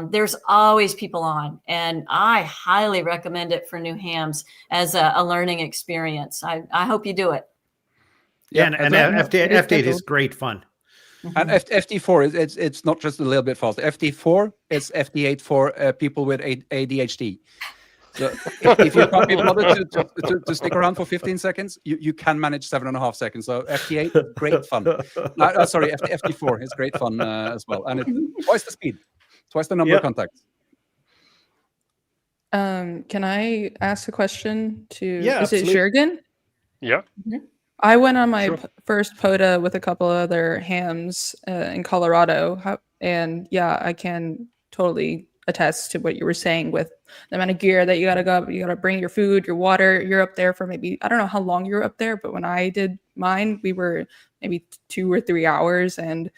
there's always people on. And I highly recommend it for new hams as a learning experience. I hope you do it. Yeah, and FT8 is great fun. And FT4 it's not just a little bit faster. FT4 is FT8 for people with ADHD. So if you can't be bothered to stick around for 15 seconds, you can manage 7.5 seconds. So FT8, great fun. Sorry, FT4 is great fun as well, and it's twice the speed, twice the number of contacts. Can I ask a question to? Yeah, is it Jürgen? Yeah. I went on my first POTA with a couple other hams in Colorado, and I can totally attest to what you were saying with the amount of gear that you got to go up. You got to bring your food, your water. You're up there for maybe, I don't know how long you're up there, but when I did mine, we were maybe 2 or 3 hours. And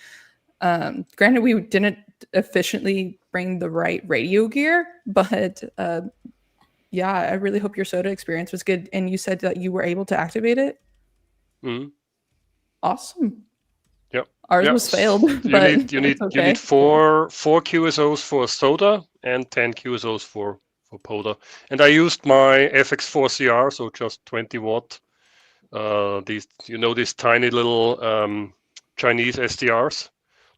granted, we didn't efficiently bring the right radio gear, but I really hope your SOTA experience was good. And you said that you were able to activate it. Mm-hmm. Awesome. Yep. Ours was failed. You need four QSOs for SOTA and 10 QSOs for POTA. And I used my FX4CR, so just 20 watt. These tiny little Chinese SDRs,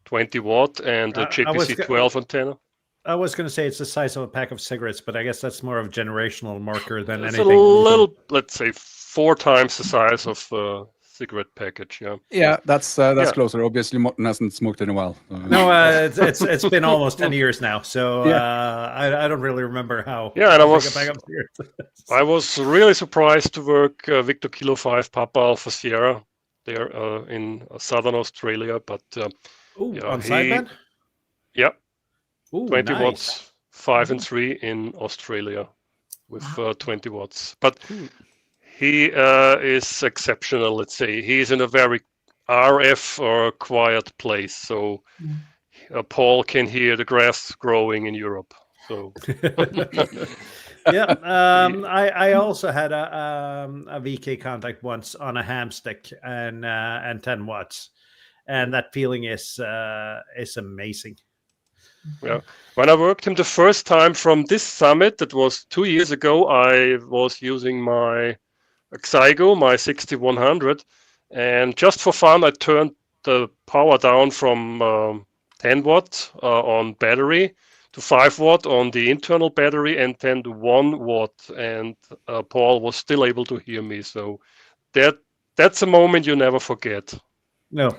20 watt, and the JPC12 antenna. I was going to say it's the size of a pack of cigarettes, but I guess that's more of a generational marker than it's anything. A little, let's say, 4 times the size of a cigarette package. Yeah, that's closer. Obviously, Morten hasn't smoked in a while. No, it's been almost 10 years now, so I don't really remember how. Yeah, and I was really surprised to work Victor Kilo 5 Papa Alpha Sierra there in southern Australia, but on sideband? Yeah. Ooh, 20 nice. watts, 5 and 3 in Australia with 20 watts. But he is exceptional, let's say. He's in a very RF or quiet place. So Paul can hear the grass growing in Europe. So I also had a VK contact once on a ham stick and 10 watts. And that feeling is amazing. Yeah, when I worked him the first time from this summit, that was 2 years ago, I was using my Xigo, my 6100, and just for fun, I turned the power down from 10 watt on battery to 5 watt on the internal battery, and then to 1 watt, and Paul was still able to hear me. So that's a moment you never forget. No.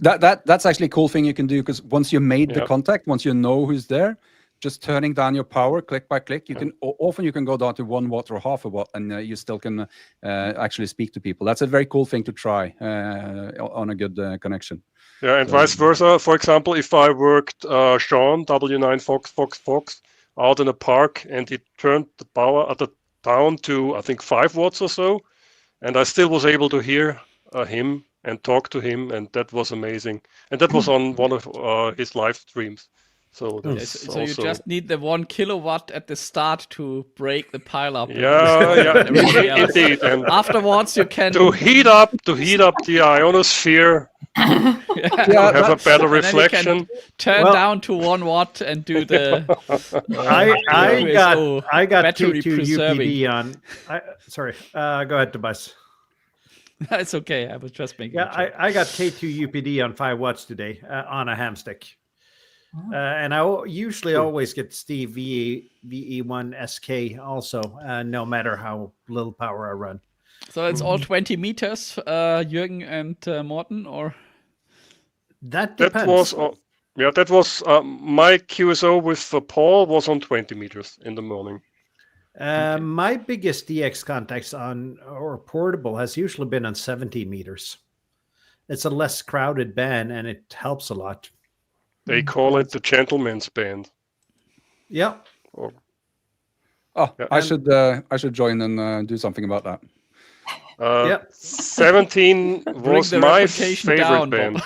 That's actually a cool thing you can do, because once you made the contact, once you know who's there, just turning down your power click by click, you can often go down to 1 watt or half a watt, and you still can actually speak to people. That's a very cool thing to try on a good connection. Yeah, and vice versa. For example, if I worked Sean W9 Fox out in a park, and he turned the power down to I think 5 watts or so, and I still was able to hear him and talk to him, and that was amazing. And that was on one of his live streams. So so you just need the 1 kilowatt at the start to break the pile up. Yeah, indeed. And afterwards, you can to heat up the ionosphere. Have a better reflection. Turn down to 1 watt and do the. I got battery T2 UPD on. Sorry, go ahead, Tobias. That's okay. I was just making. Yeah, I got K2 UPD on 5 watts today on a ham stick. And I usually always get Steve VE1 SK also, no matter how little power I run. So it's all 20 meters, Jürgen and Morten, or? That depends. That was my QSO with Paul was on 20 meters in the morning. My biggest DX contacts on or portable has usually been on 17 meters. It's a less crowded band and it helps a lot. They call it the gentleman's band. Yeah. Yeah. I should join and do something about that. 17 was my favorite band.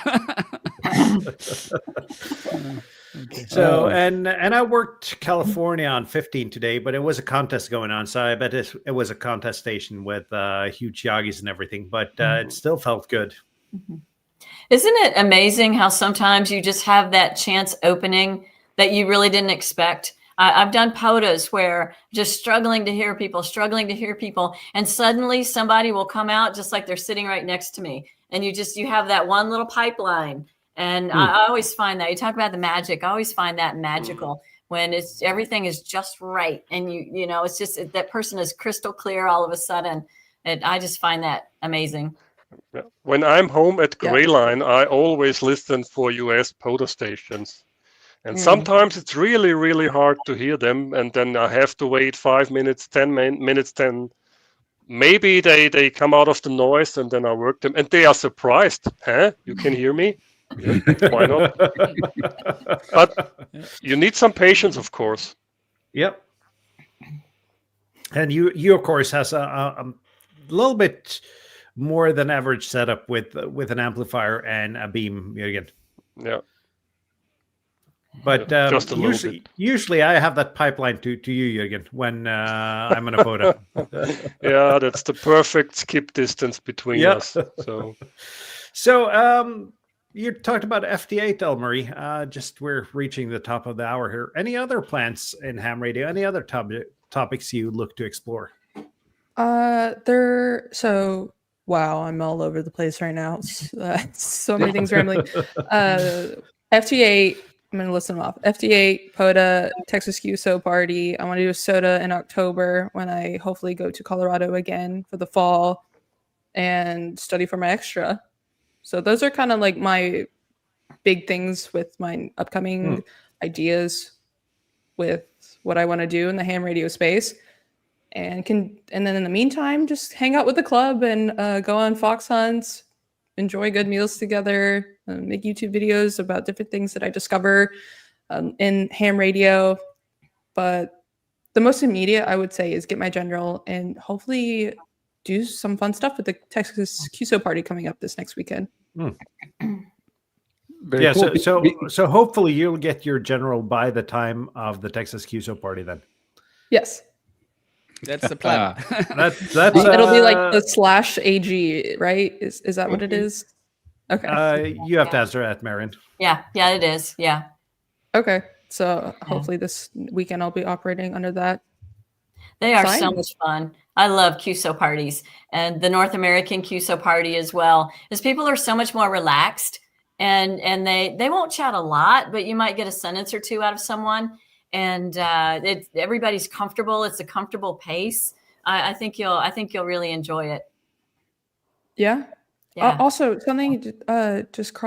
Okay. So and I worked California on 15 today, but it was a contest going on, so I bet it was a contest station with huge Yagis and everything, but it still felt good. Isn't it amazing how sometimes you just have that chance opening that you really didn't expect? I've done POTAs where just struggling to hear people, and suddenly somebody will come out just like they're sitting right next to me, and you have that one little pipeline. And I always find that you talk about the magic. I always find that magical when everything is just right, and you know it's just that person is crystal clear all of a sudden. And I just find that amazing. When I'm home at Gray Line, I always listen for US POTA stations. And sometimes it's really, really hard to hear them. And then I have to wait 5 minutes, 10 minutes, 10. Maybe they come out of the noise and then I work them. And they are surprised. Huh? You can hear me? Why not? But you need some patience, of course. Yep. And you of course, has a little bit more than average setup with an amplifier and a beam, Jürgen. Yeah. But just a usually I have that pipeline to you, Jürgen, when I'm on a POTA. Yeah, that's the perfect skip distance between us. So you talked about FT8, Elle-Marie. Just we're reaching the top of the hour here. Any other plans in ham radio? Any other topics you look to explore? Wow, I'm all over the place right now. So many things rambling. FT8, I'm going to list them off. FT8, POTA, Texas QSO party. I want to do a SOTA in October when I hopefully go to Colorado again for the fall and study for my extra. So those are kind of like my big things with my upcoming ideas with what I want to do in the ham radio space. And then in the meantime, just hang out with the club and go on fox hunts, enjoy good meals together, make YouTube videos about different things that I discover in ham radio. But the most immediate, I would say, is get my general and hopefully do some fun stuff with the Texas QSO party coming up this next weekend. Very cool. So hopefully you'll get your general by the time of the Texas QSO party then. Yes. That's the plan. That's it'll be like the /AG, right? Is that what it is? Okay. You have to answer that, Marion. Yeah, it is. Yeah. Okay. So hopefully this weekend I'll be operating under that. They are so much fun. I love QSO parties and the North American QSO party as well, as people are so much more relaxed and they won't chat a lot, but you might get a sentence or two out of someone. And everybody's comfortable. It's a comfortable pace. I think you'll really enjoy it. Yeah. Also, something just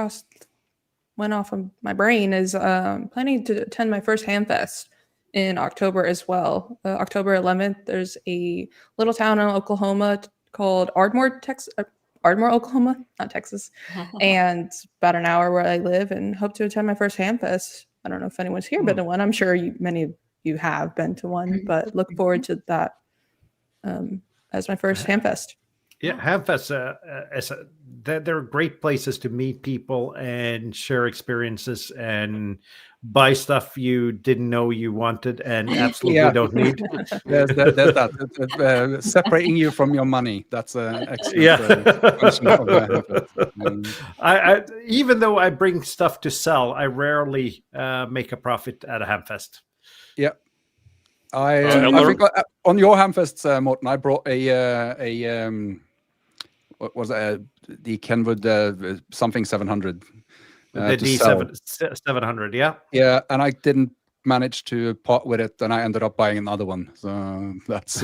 went off of my brain is planning to attend my first Hamfest in October as well. October 11th, there's a little town in Oklahoma called Ardmore, Oklahoma, not Texas, and about an hour where I live, and hope to attend my first Hamfest. I don't know if anyone's here been to one. I'm sure many of you have been to one, but look forward to that as my first Hamfest. Yeah, Hamfest, they're great places to meet people and share experiences and buy stuff you didn't know you wanted and absolutely don't need. There's that. Separating you from your money. That's an excellent function of I even though I bring stuff to sell, I rarely make a profit at a Hamfest. Yeah. I think on your Hamfest, Morten, I brought a what was the Kenwood something 700. The to sell. D700, yeah. Yeah, and I didn't manage to part with it, and I ended up buying another one. So that's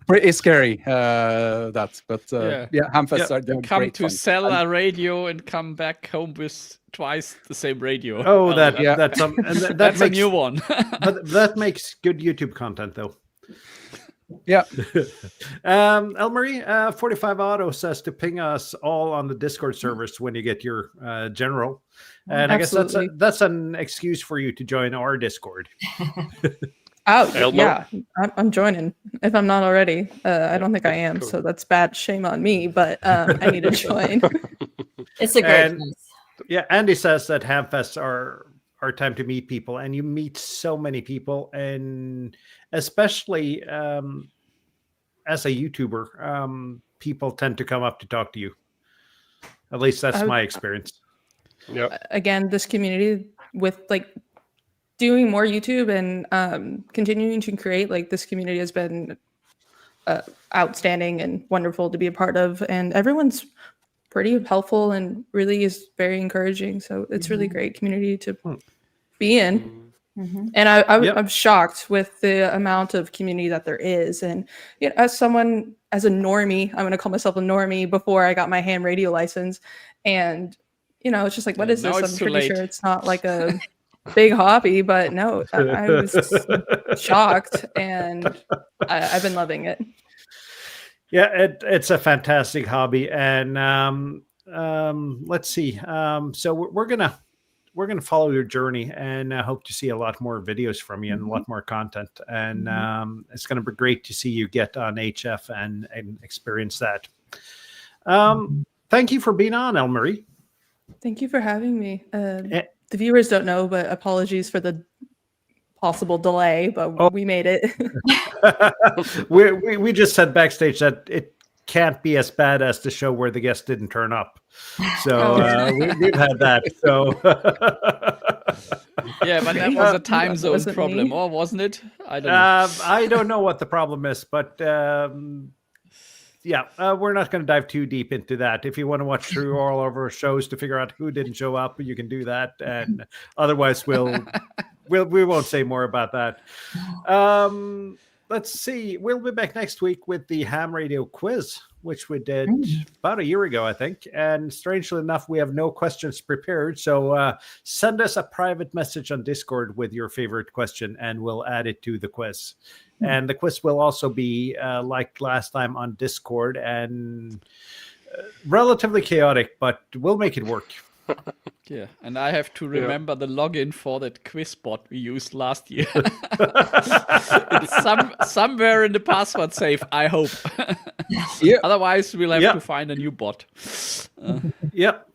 pretty scary. But Hamfests are they're Come great to fun. sell a radio and come back home with twice the same radio. Oh, that's that's a new one. but that makes good YouTube content, though. Yeah. Elle-Marie, 45 Auto says to ping us all on the Discord servers when you get your general. And Absolutely. I guess that's an excuse for you to join our Discord. Oh, yeah, I'm joining if I'm not already. I don't think I am, Cool. so that's bad. Shame on me, but I need to join. It's a great place. Yeah, Andy says that Hamfests are time to meet people, and you meet so many people, and especially as a YouTuber, people tend to come up to talk to you. At least that's my experience. Yeah. Again, this community with like doing more YouTube and continuing to create, like this community has been outstanding and wonderful to be a part of, and everyone's pretty helpful and really is very encouraging. So it's really great community to be in. Mhm. And I'm shocked with the amount of community that there is. And you know, as a normie, I'm going to call myself a normie before I got my ham radio license. And, you know, it's just like, what is now this? it's I'm too pretty late. sure it's not like a big hobby, but no, I was shocked, and I've been loving it. Yeah, it's a fantastic hobby. And let's see. So we're gonna follow your journey, and I hope to see a lot more videos from you and a lot more content. And it's going to be great to see you get on HF and experience that. Thank you for being on, Elle-Marie. Thank you for having me. The viewers don't know, but apologies for the possible delay, but we made it. we just said backstage that it can't be as bad as the show where the guest didn't turn up. So we've had that. So Yeah, but that was a time That zone wasn't problem, me. or wasn't it? I don't know. I don't know what the problem is, but we're not going to dive too deep into that. If you want to watch through all of our shows to figure out who didn't show up, you can do that. And otherwise, we won't say more about that. Let's see. We'll be back next week with the ham radio quiz, which we did about a year ago, I think. And strangely enough, we have no questions prepared. So send us a private message on Discord with your favorite question, and we'll add it to the quiz. And the quiz will also be like last time on Discord, and relatively chaotic, but we'll make it work. Yeah, and I have to remember the login for that quiz bot we used last year. It's somewhere in the password safe, I hope. Yeah. Otherwise, we'll have to find a new bot. Yep.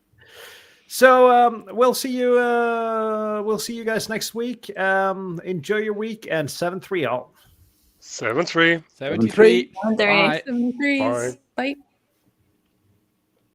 So we'll see you. We'll see you guys next week. Enjoy your week, and 7-3 all. 7-3. 73. Bye. 73s. Bye.